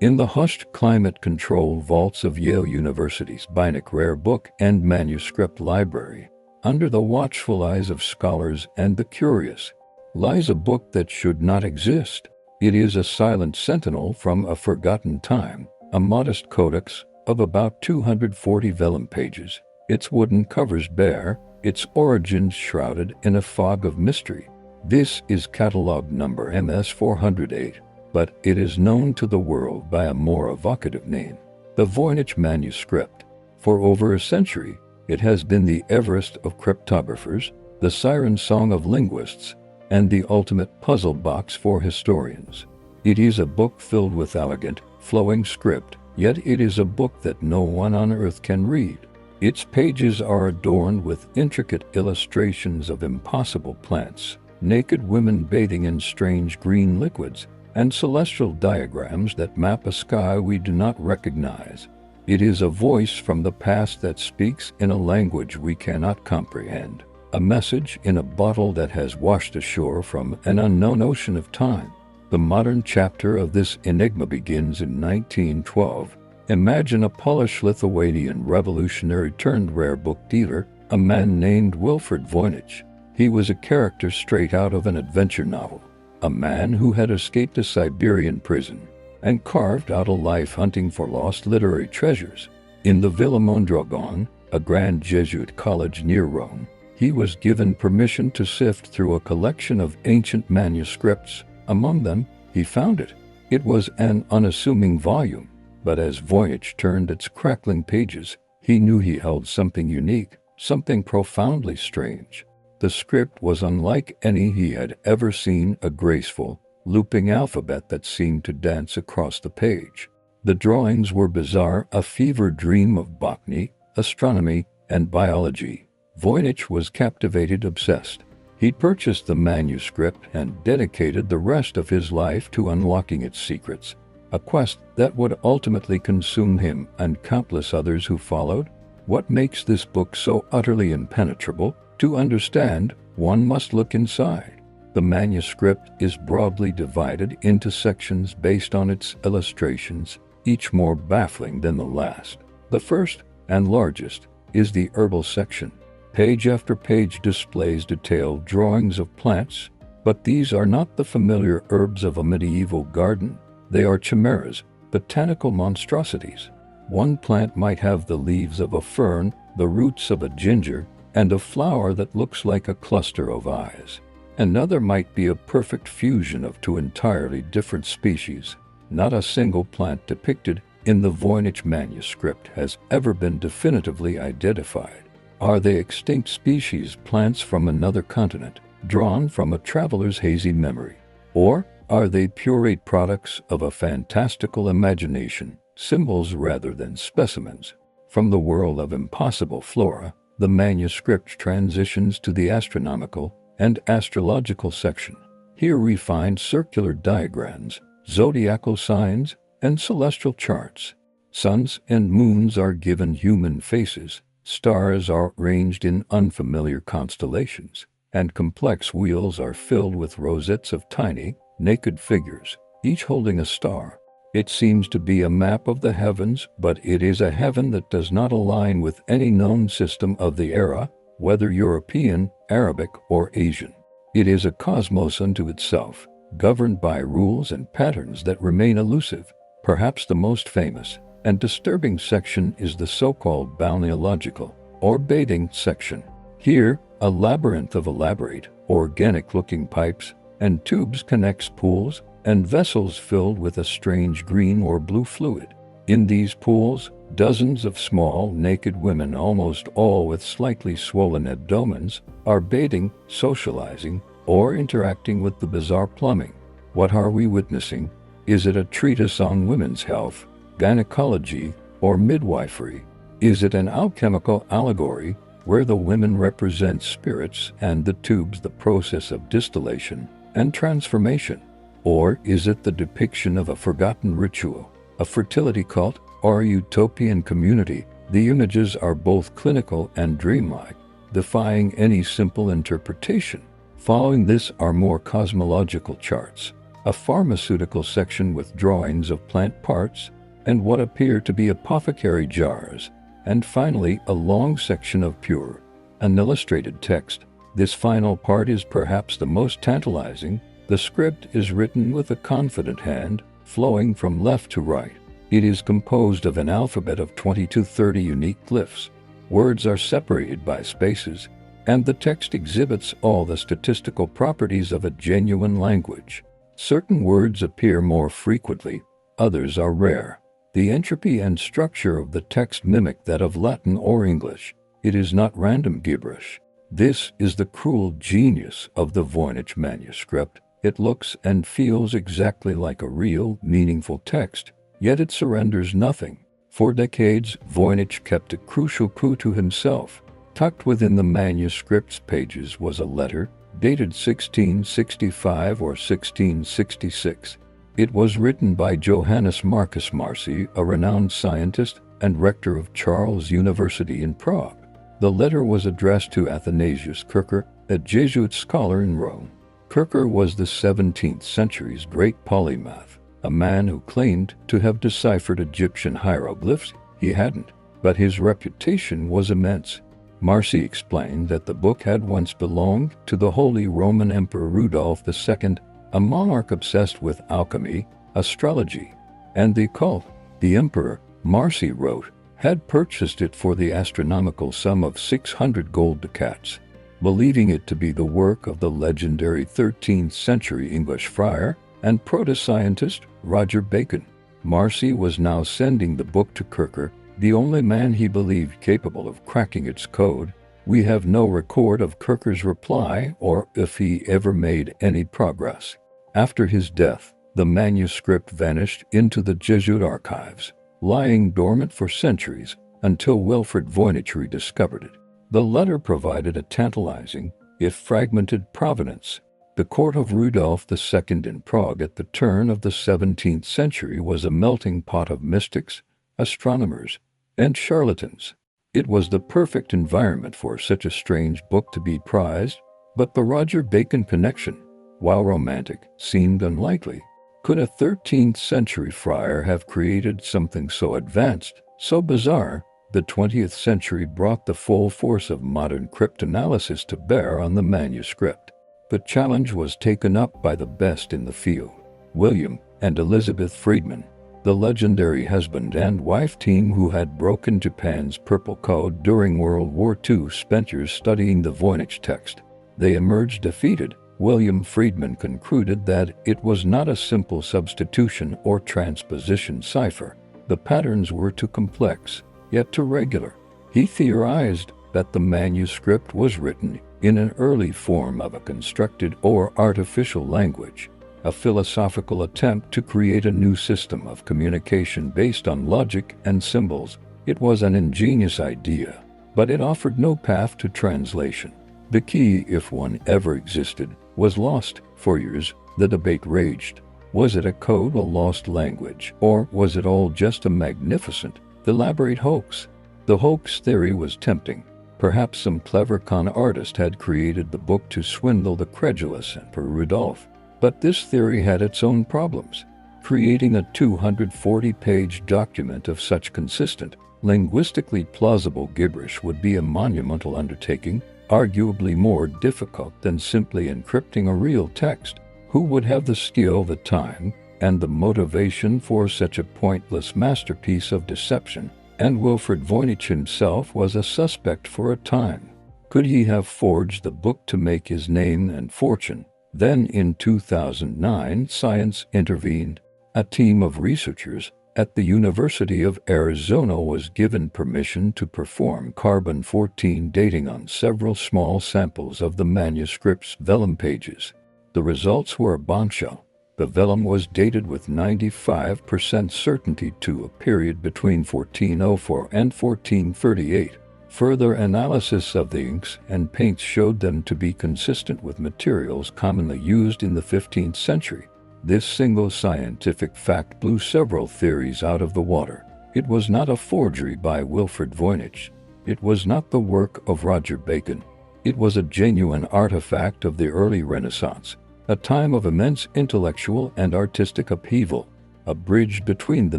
In the hushed climate-controlled vaults of Yale University's Beinecke Rare Book and Manuscript Library, under the watchful eyes of scholars and the curious, lies a book that should not exist. It is a silent sentinel from a forgotten time, a modest codex of about 240 vellum pages, its wooden covers bare, its origins shrouded in a fog of mystery. This is catalogue number MS 408, but it is known to the world by a more evocative name, the Voynich Manuscript. For over a century, it has been the Everest of cryptographers, the siren song of linguists, and the ultimate puzzle box for historians. It is a book filled with elegant, flowing script, yet it is a book that no one on earth can read. Its pages are adorned with intricate illustrations of impossible plants, naked women bathing in strange green liquids, and celestial diagrams that map a sky we do not recognize. It is a voice from the past that speaks in a language we cannot comprehend, a message in a bottle that has washed ashore from an unknown ocean of time. The modern chapter of this enigma begins in 1912. Imagine a Polish-Lithuanian revolutionary-turned-rare book dealer, a man named Wilfred Voynich. He was a character straight out of an adventure novel, a man who had escaped a Siberian prison and carved out a life hunting for lost literary treasures. In the Villa Mondragon, a grand Jesuit college near Rome, he was given permission to sift through a collection of ancient manuscripts. Among them, he found it. It was an unassuming volume, but as Voynich turned its crackling pages, he knew he held something unique, something profoundly strange. The script was unlike any he had ever seen, a graceful, looping alphabet that seemed to dance across the page. The drawings were bizarre, a fever dream of botany, astronomy, and biology. Voynich was captivated, obsessed. He purchased the manuscript and dedicated the rest of his life to unlocking its secrets, a quest that would ultimately consume him and countless others who followed. What makes this book so utterly impenetrable? To understand, one must look inside. The manuscript is broadly divided into sections based on its illustrations, each more baffling than the last. The first, and largest, is the herbal section. Page after page displays detailed drawings of plants, but these are not the familiar herbs of a medieval garden. They are chimeras, botanical monstrosities. One plant might have the leaves of a fern, the roots of a ginger, and a flower that looks like a cluster of eyes. Another might be a perfect fusion of two entirely different species. Not a single plant depicted in the Voynich manuscript has ever been definitively identified. Are they extinct species, plants from another continent, drawn from a traveler's hazy memory? Or are they pureed products of a fantastical imagination, symbols rather than specimens? From the world of impossible flora, the manuscript transitions to the astronomical and astrological section. Here we find circular diagrams, zodiacal signs, and celestial charts. Suns and moons are given human faces, stars are arranged in unfamiliar constellations, and complex wheels are filled with rosettes of tiny, naked figures, each holding a star. It seems to be a map of the heavens, but it is a heaven that does not align with any known system of the era, whether European, Arabic, or Asian. It is a cosmos unto itself, governed by rules and patterns that remain elusive. Perhaps the most famous and disturbing section is the so-called balneological, or bathing section. Here, a labyrinth of elaborate, organic-looking pipes and tubes connects pools and vessels filled with a strange green or blue fluid. In these pools, dozens of small, naked women, almost all with slightly swollen abdomens, are bathing, socializing, or interacting with the bizarre plumbing. What are we witnessing? Is it a treatise on women's health, gynecology, or midwifery? Is it an alchemical allegory where the women represent spirits and the tubes the process of distillation and transformation? Or is it the depiction of a forgotten ritual, a fertility cult, or a utopian community? The images are both clinical and dreamlike, defying any simple interpretation. Following this are more cosmological charts, a pharmaceutical section with drawings of plant parts, and what appear to be apothecary jars, and finally a long section of pure, unillustrated text. This final part is perhaps the most tantalizing. The script is written with a confident hand, flowing from left to right. It is composed of an alphabet of 20 to 30 unique glyphs. Words are separated by spaces, and the text exhibits all the statistical properties of a genuine language. Certain words appear more frequently, others are rare. The entropy and structure of the text mimic that of Latin or English. It is not random gibberish. This is the cruel genius of the Voynich Manuscript. It looks and feels exactly like a real, meaningful text, yet it surrenders nothing. For decades, Voynich kept a crucial clue to himself. Tucked within the manuscript's pages was a letter, dated 1665 or 1666. It was written by Johannes Marcus Marci, a renowned scientist and rector of Charles University in Prague. The letter was addressed to Athanasius Kircher, a Jesuit scholar in Rome. Kircher was the 17th century's great polymath, a man who claimed to have deciphered Egyptian hieroglyphs. He hadn't, but his reputation was immense. Marci explained that the book had once belonged to the Holy Roman Emperor Rudolph II, a monarch obsessed with alchemy, astrology, and the occult. The emperor, Marci wrote, had purchased it for the astronomical sum of 600 gold ducats. Believing it to be the work of the legendary 13th century English friar and proto-scientist Roger Bacon, Marci was now sending the book to Kircher, the only man he believed capable of cracking its code. We have no record of Kircher's reply or if he ever made any progress. After his death, the manuscript vanished into the Jesuit archives, lying dormant for centuries until Wilfrid Voynich rediscovered it. The letter provided a tantalizing, if fragmented, provenance. The court of Rudolph II in Prague at the turn of the 17th century was a melting pot of mystics, astronomers, and charlatans. It was the perfect environment for such a strange book to be prized, but the Roger Bacon connection, while romantic, seemed unlikely. Could a 13th century friar have created something so advanced, so bizarre? The 20th century brought the full force of modern cryptanalysis to bear on the manuscript. The challenge was taken up by the best in the field, William and Elizabeth Friedman, the legendary husband and wife team who had broken Japan's Purple Code during World War II, spent years studying the Voynich text. They emerged defeated. William Friedman concluded that it was not a simple substitution or transposition cipher. The patterns were too complex, yet too regular. He theorized that the manuscript was written in an early form of a constructed or artificial language, a philosophical attempt to create a new system of communication based on logic and symbols. It was an ingenious idea, but it offered no path to translation. The key, if one ever existed, was lost. For years, the debate raged. Was it a code, a lost language, or was it all just a magnificent, elaborate hoax? The hoax theory was tempting. Perhaps some clever con artist had created the book to swindle the credulous Emperor Rudolph. But this theory had its own problems. Creating a 240-page document of such consistent, linguistically plausible gibberish would be a monumental undertaking, arguably more difficult than simply encrypting a real text. Who would have the skill, the time, and the motivation for such a pointless masterpiece of deception? And Wilfrid Voynich himself was a suspect for a time. Could he have forged the book to make his name and fortune? Then in 2009, science intervened. A team of researchers at the University of Arizona was given permission to perform carbon-14 dating on several small samples of the manuscript's vellum pages. The results were a bombshell. The vellum was dated with 95% certainty to a period between 1404 and 1438. Further analysis of the inks and paints showed them to be consistent with materials commonly used in the 15th century. This single scientific fact blew several theories out of the water. It was not a forgery by Wilfrid Voynich. It was not the work of Roger Bacon. It was a genuine artifact of the early Renaissance. a time of immense intellectual and artistic upheaval, a bridge between the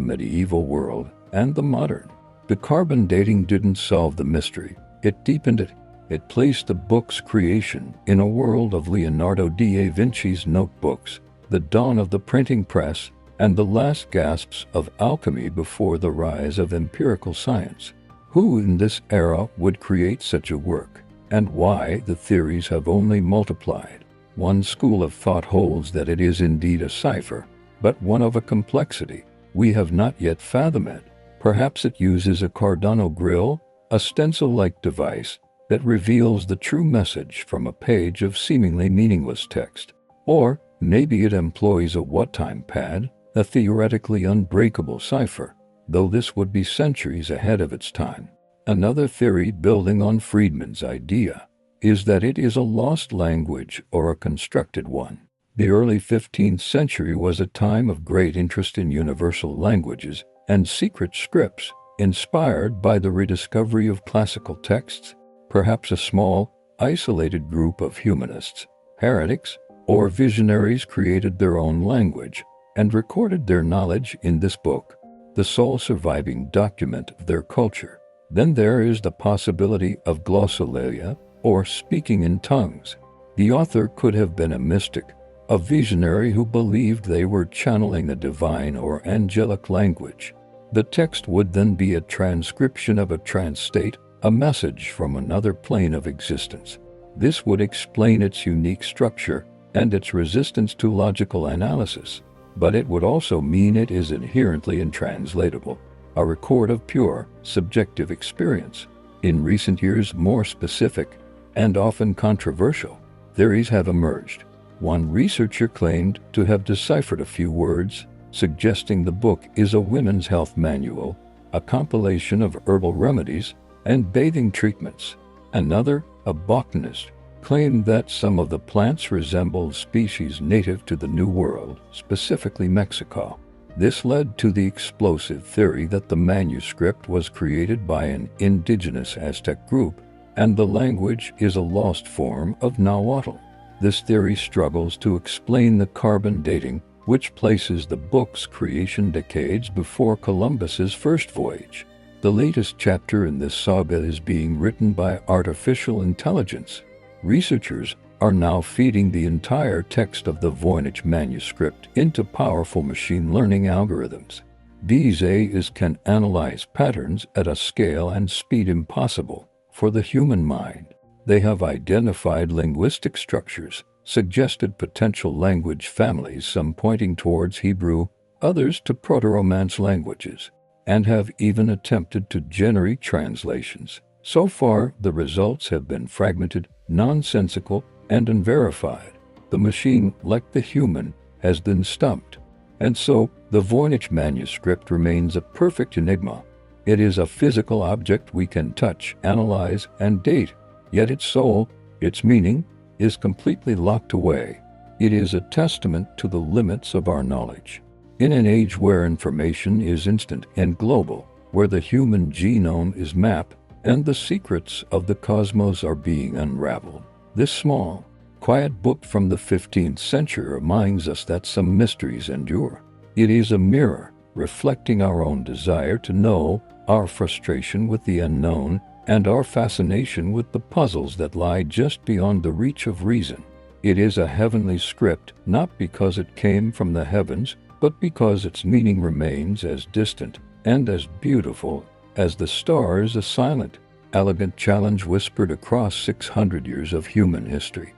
medieval world and the modern. The carbon dating didn't solve the mystery, it deepened it. It placed the book's creation in a world of Leonardo da Vinci's notebooks, the dawn of the printing press, and the last gasps of alchemy before the rise of empirical science. Who in this era would create such a work, and why the theories have only multiplied? One school of thought holds that it is indeed a cipher, but one of a complexity we have not yet fathomed. Perhaps it uses a Cardano grill, a stencil-like device that reveals the true message from a page of seemingly meaningless text. Or maybe it employs a what-time pad, a theoretically unbreakable cipher, though this would be centuries ahead of its time. Another theory building on Friedman's idea is that it is a lost language or a constructed one. The early 15th century was a time of great interest in universal languages and secret scripts, inspired by the rediscovery of classical texts. Perhaps a small, isolated group of humanists, heretics, or visionaries created their own language and recorded their knowledge in this book, the sole surviving document of their culture. Then there is the possibility of glossolalia, or speaking in tongues. The author could have been a mystic, a visionary who believed they were channeling a divine or angelic language. The text would then be a transcription of a trance state, a message from another plane of existence. This would explain its unique structure and its resistance to logical analysis, but it would also mean it is inherently untranslatable, a record of pure, subjective experience. In recent years, more specific, and often controversial, theories have emerged. One researcher claimed to have deciphered a few words, suggesting the book is a women's health manual, a compilation of herbal remedies, and bathing treatments. Another, a botanist, claimed that some of the plants resembled species native to the New World, specifically Mexico. This led to the explosive theory that the manuscript was created by an indigenous Aztec group, and the language is a lost form of Nahuatl. This theory struggles to explain the carbon dating, which places the book's creation decades before Columbus's first voyage. The latest chapter in this saga is being written by artificial intelligence. Researchers are now feeding the entire text of the Voynich Manuscript into powerful machine learning algorithms. These AIs can analyze patterns at a scale and speed impossible for the human mind. They have identified linguistic structures, suggested potential language families, some pointing towards Hebrew, others to Proto-Romance languages, and have even attempted to generate translations. So far, the results have been fragmented, nonsensical, and unverified. The machine, like the human, has been stumped. And so, the Voynich Manuscript remains a perfect enigma. It is a physical object we can touch, analyze, and date, yet its soul, its meaning, is completely locked away. It is a testament to the limits of our knowledge. In an age where information is instant and global, where the human genome is mapped and the secrets of the cosmos are being unraveled, this small, quiet book from the 15th century reminds us that some mysteries endure. It is a mirror reflecting our own desire to know, our frustration with the unknown, and our fascination with the puzzles that lie just beyond the reach of reason. It is a heavenly script, not because it came from the heavens, but because its meaning remains as distant and as beautiful as the stars, a silent, elegant challenge whispered across 600 years of human history.